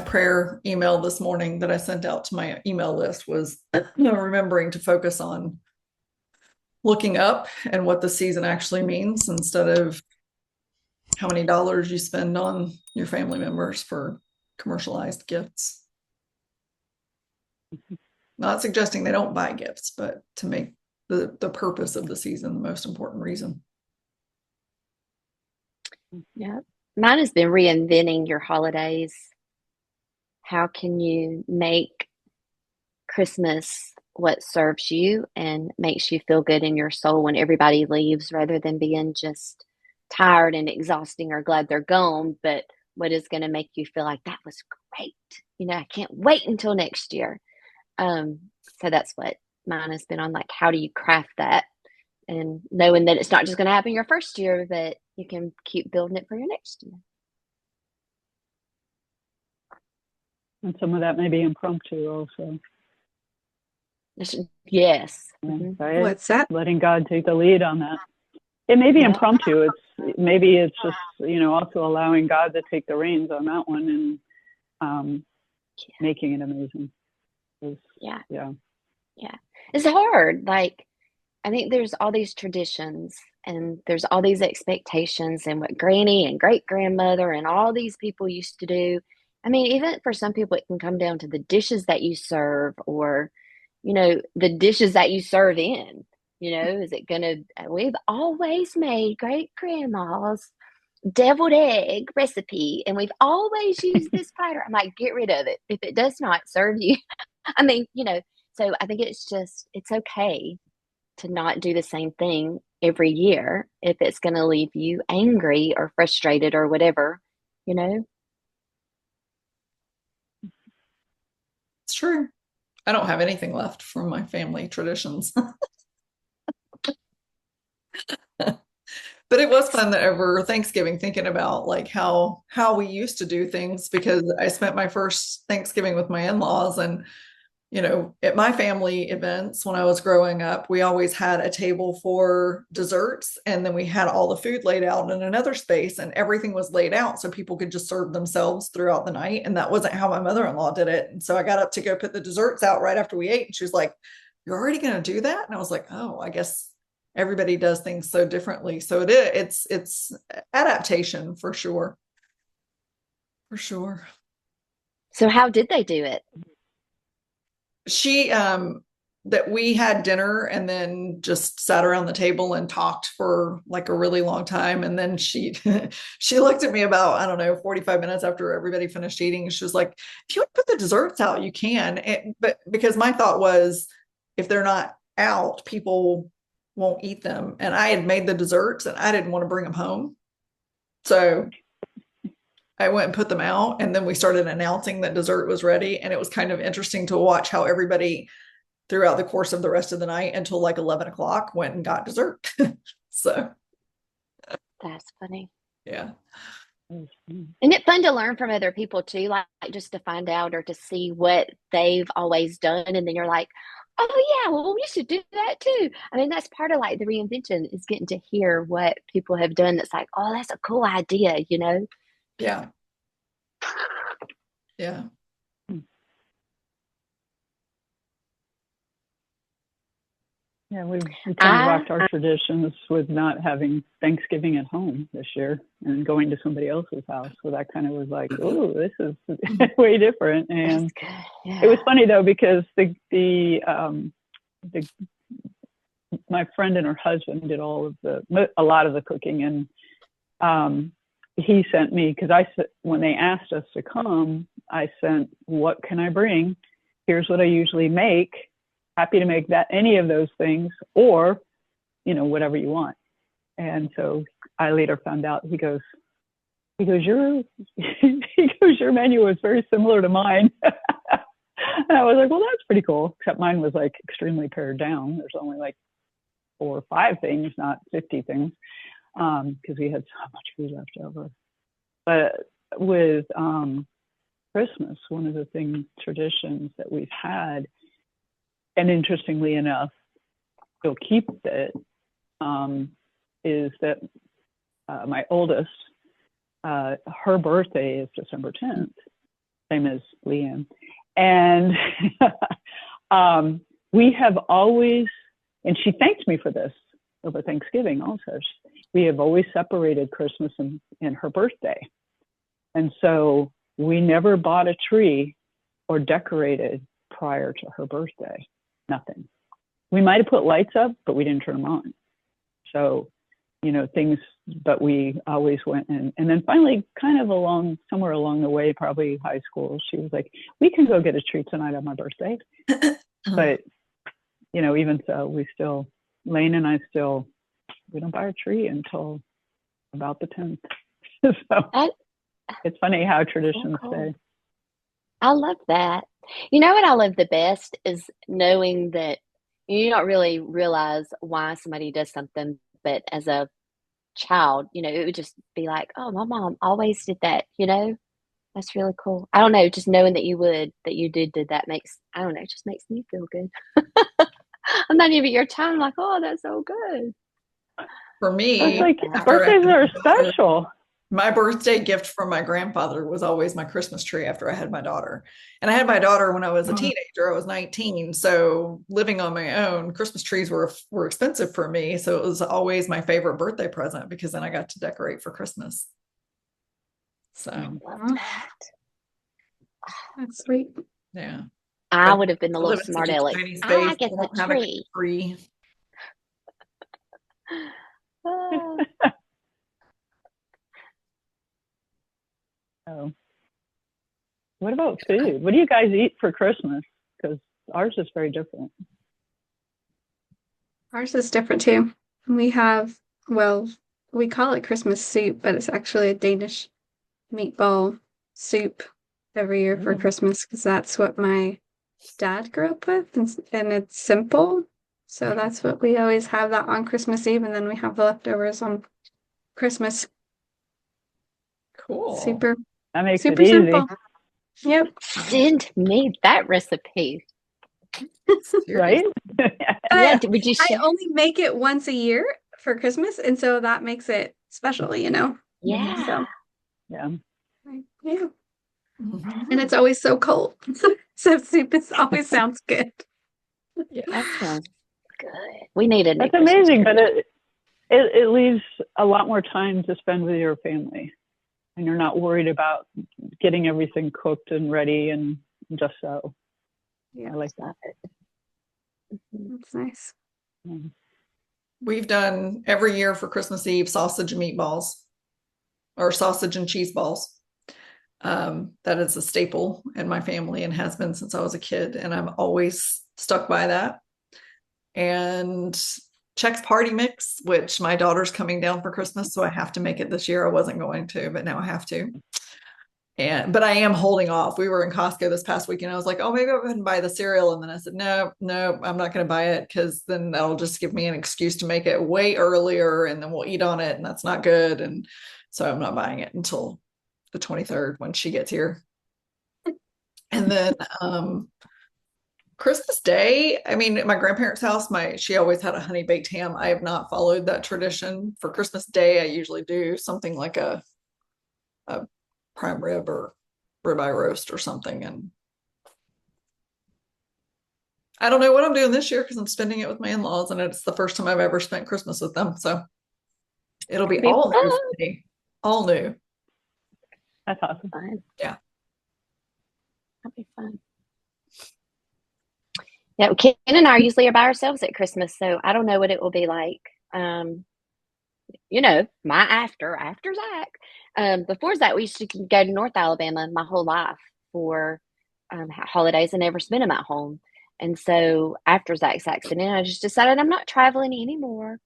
prayer email this morning that I sent out to my email list was remembering to focus on looking up and what the season actually means instead of how many dollars you spend on your family members for commercialized gifts. Not suggesting they don't buy gifts, but to make the purpose of the season the most important reason. Yeah. Mine has been reinventing your holidays. How can you make Christmas what serves you and makes you feel good in your soul when everybody leaves rather than being just tired and exhausting or glad they're gone, but what is going to make you feel like that was great? I can't wait until next year. Um, so that's what mine has been on, like, how do you craft that and knowing that it's not just going to happen your first year, but you can keep building it for your next year. And some of that may be impromptu also. Yes. Yeah, Mm-hmm. right? What's that? Letting God take the lead on that. It may be Yeah. impromptu. Maybe it's just, also allowing God to take the reins on that one and making it amazing. Yeah. Yeah. Yeah. It's hard. Like, I think there's all these traditions and there's all these expectations and what granny and great grandmother and all these people used to do. I mean, even for some people, it can come down to the dishes that you serve or, the dishes that you serve in. Is it going to, we've always made great grandma's deviled egg recipe and we've always used this platter. I'm like, get rid of it if it does not serve you. I mean, so I think it's okay to not do the same thing every year if it's going to leave you angry or frustrated or whatever, you know? It's true. I don't have anything left from my family traditions. But it was fun that over Thanksgiving thinking about like how we used to do things because I spent my first Thanksgiving with my in-laws and at my family events when I was growing up, we always had a table for desserts and then we had all the food laid out in another space and everything was laid out so people could just serve themselves throughout the night. And that wasn't how my mother-in-law did it. And so I got up to go put the desserts out right after we ate and she was like, "You're already going to do that?" And I was like, "Oh, I guess everybody does things so differently." So it's adaptation for sure. For sure. So how did they do it? She that we had dinner and then just sat around the table and talked for like a really long time and then she she looked at me about I don't know 45 minutes after everybody finished eating. She was like, "If you want to put the desserts out you can." But because my thought was if they're not out people won't eat them and I had made the desserts and I didn't want to bring them home, so I went and put them out and then we started announcing that dessert was ready and it was kind of interesting to watch how everybody throughout the course of the rest of the night until like 11 o'clock went and got dessert. So That's funny. yeah. Isn't it fun to learn from other people too? Like just to find out or to see what they've always done. And then you're like, oh yeah, well, we should do that too. I mean, that's part of like the reinvention is getting to hear what people have done. That's like, oh, that's a cool idea, you know? Yeah. Yeah. Yeah, we kind of I, rocked our traditions with not having Thanksgiving at home this year and going to somebody else's house. So that kind of was like, oh, this is way different. And that's good. Yeah. it was funny though because my friend and her husband did a lot of the cooking, and he sent me because when they asked us to come, I sent, "What can I bring? Here's what I usually make. Happy to make that any of those things, or whatever you want." And so I later found out your your menu is very similar to mine. And I was like, well, that's pretty cool. Except mine was like extremely pared down. There's only like 4 or 5 things, not 50 things, because we had so much food left over. But with Christmas, one of the traditions that we've had, and interestingly enough, we'll keep it, is that my oldest, her birthday is December 10th. same as Leanne. And we have always, and she thanked me for this over Thanksgiving also. We have always separated Christmas and her birthday. And so we never bought a tree or decorated prior to her birthday. Nothing. We might have put lights up, but we didn't turn them on. So, things, but we always went in. And then finally, kind of somewhere along the way, probably high school, she was like, we can go get a treat tonight on my birthday. But, even so, Lane and I we don't buy a tree until about the 10th. So it's funny how traditions stay. I love that. You know what I love the best is knowing that you don't really realize why somebody does something, but as a child, it would just be like, oh, my mom always did that, That's really cool. I don't know, just knowing that you did that makes, I don't know, it just makes me feel good. I'm not even your child. I'm like, oh, that's so good. For me, birthdays are special. My birthday gift from my grandfather was always my Christmas tree after I had my daughter. And I had my daughter when I was a teenager. I was 19. So living on my own, Christmas trees were expensive for me. So it was always my favorite birthday present because then I got to decorate for Christmas. So that's sweet. Yeah. I would have been a little smart aleck. I get the tree. Oh. What about food? What do you guys eat for Christmas? Because ours is very different. Ours is different too. We have, we call it Christmas soup, but it's actually a Danish meatball soup every year for Christmas because that's what my dad grew up with, and it's simple. So that's what we always have that on Christmas Eve, and then we have the leftovers on Christmas. Cool. Super. That makes super it easy. simple. Yep. Send me that recipe. Right? Yeah, would you I only make it once a year for Christmas, and so that makes it special, Yeah. So, yeah. Yeah. And it's always so cold. So soup always sounds good. Yeah. That sounds good. We need a new That's amazing, but it leaves a lot more time to spend with your family. And you're not worried about getting everything cooked and ready and just so. Yeah, I like that. That's nice. We've done every year for Christmas Eve sausage and meatballs or sausage and cheese balls. That is a staple in my family and has been since I was a kid. And I'm always stuck by that. And Chex Party Mix, which my daughter's coming down for Christmas, so I have to make it this year. I wasn't going to, but now I have to. But I am holding off. We were in Costco this past weekend. I was like, oh, maybe I'll go ahead and buy the cereal. And then I said, no, I'm not going to buy it because then that'll just give me an excuse to make it way earlier and then we'll eat on it. And that's not good. And so I'm not buying it until the 23rd when she gets here. And then Christmas Day, I mean, at my grandparents' house, she always had a honey baked ham. I have not followed that tradition. For Christmas Day, I usually do something like a prime rib or ribeye roast or something. And I don't know what I'm doing this year because I'm spending it with my in-laws, and it's the first time I've ever spent Christmas with them. So it'll be all new for me. All new. That's awesome. Yeah. That'll be fun. Yeah, Ken and I usually are by ourselves at Christmas, so I don't know what it will be like. My after Zach. Before Zach, we used to go to North Alabama my whole life for holidays and never spent them at home. And so after Zach's accident, I just decided I'm not traveling anymore.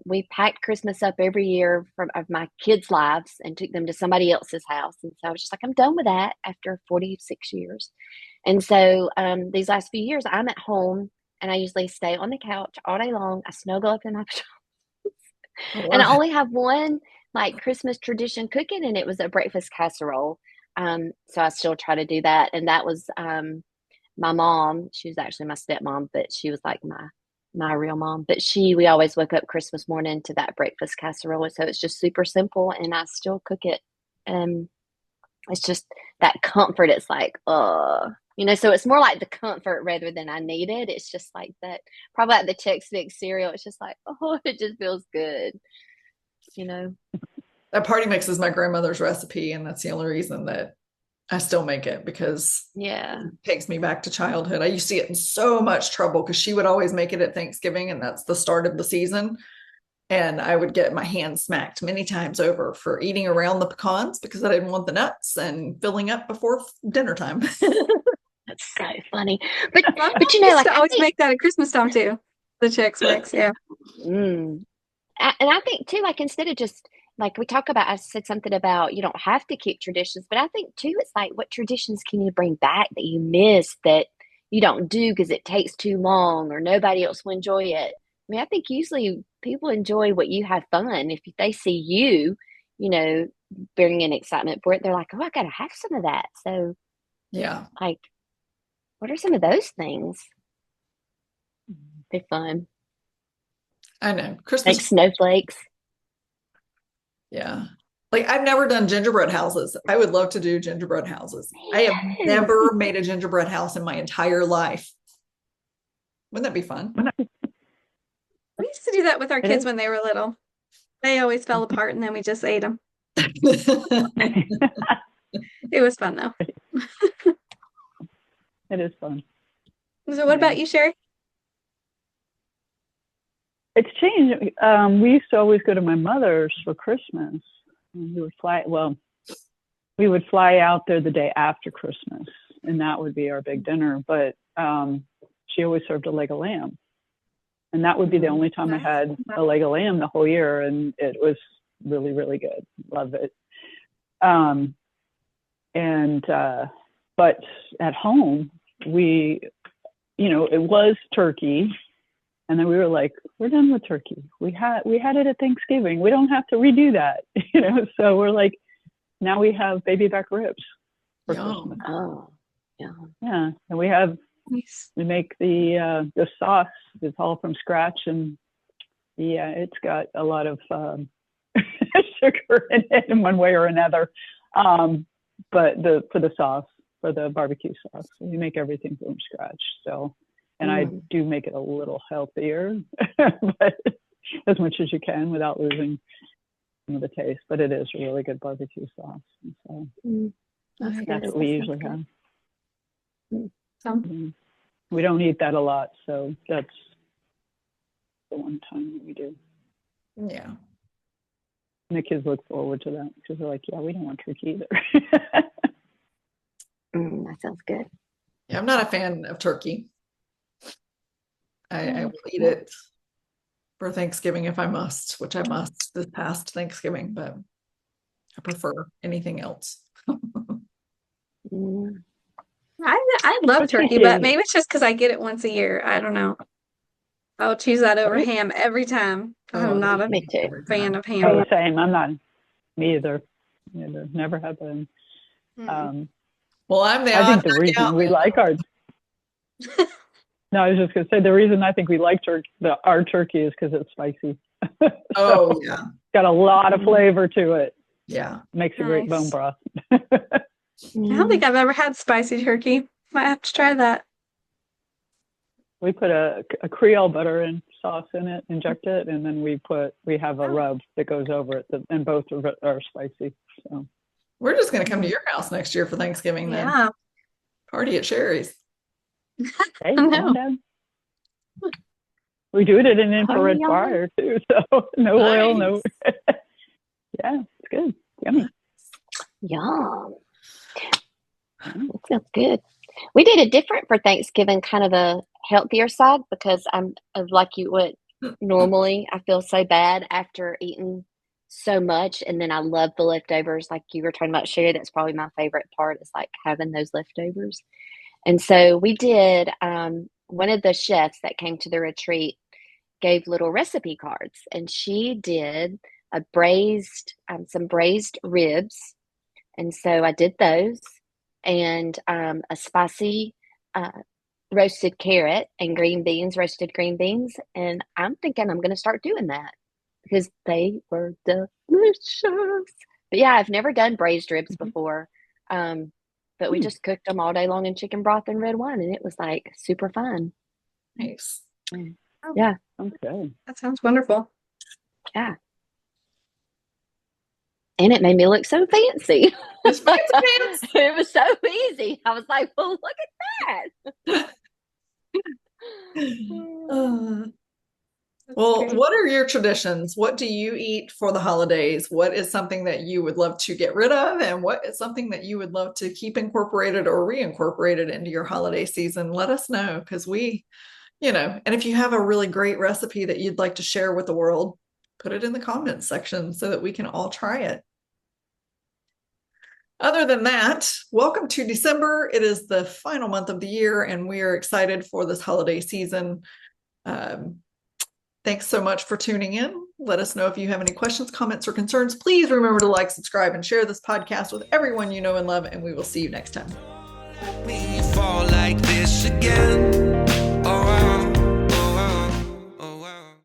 We packed Christmas up every year of my kids' lives and took them to somebody else's house. And so I was just like, I'm done with that after 46 years. And so these last few years, I'm at home and I usually stay on the couch all day long. I snuggle up in my pajamas. And I only have one Christmas tradition cooking, and it was a breakfast casserole. So I still try to do that. And that was my mom. She was actually my stepmom, but she was like my real mom. But we always woke up Christmas morning to that breakfast casserole. So it's just super simple, and I still cook it it's just that comfort. It's like, so it's more like the comfort rather than I need it. It's just like that, probably like the Chex Mix cereal. It's just like, oh, it just feels good, you know? That party mix is my grandmother's recipe, and that's the only reason that I still make it, because Yeah. it takes me back to childhood. I used to get in so much trouble because she would always make it at Thanksgiving, and that's the start of the season. And I would get my hand smacked many times over for eating around the pecans because I didn't want the nuts and filling up before dinner time. That's so funny. But My but mom used like to I always think make that at Christmas time too. The Chex Mix, yeah. mm, and I think too, like instead of just like we talk about, I said something about you don't have to keep traditions, but I think too, it's like what traditions can you bring back that you miss that you don't do because it takes too long or nobody else will enjoy it. I mean, I think usually people enjoy what you have fun. If they see you, bringing excitement for it, they're like, oh, I gotta have some of that. So, Yeah, like, what are some of those things? They're fun. I know. Like Christmas, snowflakes. yeah. Like I've never done gingerbread houses. I would love to do gingerbread houses. I have Yes. never made a gingerbread house in my entire life. Wouldn't that be fun? We used to do that with our It kids is. when they were little. They always fell apart and then we just ate them. It was fun though. It is fun. So what about you, Sherry? It's changed. We used to always go to my mother's for Christmas. And we would fly out there the day after Christmas, and that would be our big dinner. But she always served a leg of lamb, and that would be the only time I had a leg of lamb the whole year, and it was really, really good. Love it. But at home, it was turkey. And then we were like, we're done with turkey. We had it at Thanksgiving. We don't have to redo that, So we're like, now we have baby back ribs for Christmas. Oh, yeah. Yeah, and we make the sauce. It's all from scratch, and it's got a lot of sugar in it in one way or another. But for the sauce, for the barbecue sauce, we make everything from scratch. So. And I do make it a little healthier, but as much as you can without losing some of the taste. But it is a really good barbecue sauce. So that's what we usually have. We don't eat that a lot, so that's the one time that we do. Yeah. And the kids look forward to that because they're like, yeah, we don't want turkey either. That sounds good. Yeah, I'm not a fan of turkey. I will eat it for Thanksgiving if I must, which I must this past Thanksgiving, but I prefer anything else. I love turkey, but maybe it's just because I get it once a year. I don't know. I'll choose that over ham every time. I'm not a fan of ham. Oh, same. I'm not. Me either. Never have been. Well, I think the reason we like our. No, I was just going to say the reason I think we like our turkey is because it's spicy. Oh, yeah. Got a lot of flavor to it. Yeah. Makes a great bone broth. I don't think I've ever had spicy turkey. Might have to try that. We put a Creole butter and sauce in it, inject it, and then we have a rub that goes over it, and both are spicy. So we're just going to come to your house next year for Thanksgiving then. Yeah. Party at Sherry's. Hey, we do it at an infrared fire too, so no oil, no. Yeah, it's good. Yummy. Yum. That sounds good. We did it different for Thanksgiving, kind of a healthier side, because I'm like you would normally. I feel so bad after eating so much, and then I love the leftovers. Like you were talking about, Sherry, that's probably my favorite part, is like having those leftovers. And so we did, one of the chefs that came to the retreat gave little recipe cards, and she did some braised ribs. And so I did those, and a spicy roasted carrot and roasted green beans. And I'm thinking I'm going to start doing that because they were delicious. But yeah, I've never done braised ribs before. But we just cooked them all day long in chicken broth and red wine, and it was like super fun. Nice. Yeah. Okay. That sounds wonderful. Yeah. And it made me look so fancy. It's fancy pants. It was so easy. I was like, well, look at that. Well, great. what are your traditions? What do you eat for the holidays? What is something that you would love to get rid of? And what is something that you would love to keep incorporated or reincorporated into your holiday season? Let us know, because we, and if you have a really great recipe that you'd like to share with the world, put it in the comments section so that we can all try it. Other than that, welcome to December. It is the final month of the year, and we are excited for this holiday season. Thanks so much for tuning in. Let us know if you have any questions, comments, or concerns. Please remember to like, subscribe, and share this podcast with everyone you know and love, and we will see you next time. We fall like this again.